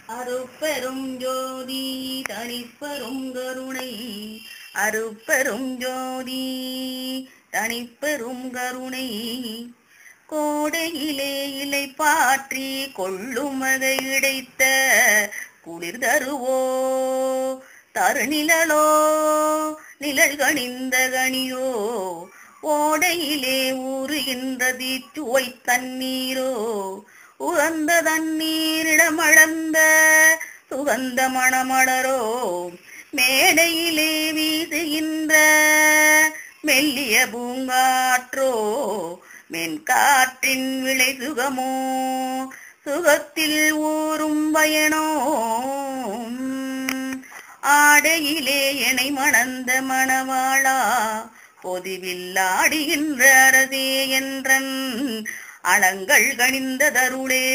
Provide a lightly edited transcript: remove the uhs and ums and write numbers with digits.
அருட்பெரும் ஜோதி தனிப்பெரும் கருணை. அருட்பெரும் ஜோதி தனிப்பெரும் கருணை. கோடையிலே இலை பாற்றி கொள்ளுமகை இடைத்த குளிர் தருவோ தருநிழலோ நிழல் கணிந்த கனியோ. ஓடையிலே ஊறுகின்ற தீச்சுவை தண்ணீரோ உகந்த தண்ணீரிடமளந்த சுகந்த மணமலரோ. மேடையிலே வீசுகின்ற மெல்லிய பூங்காற்றோ மென்காற்றின் விளை சுகமோ சுகத்தில் ஊறும் பயனோ. ஆடையிலே எனை மணந்த மணவாளா பொதுவில் ஆடுகின்ற அரசே என்றன் அலங்கள் கணிந்த தருளே.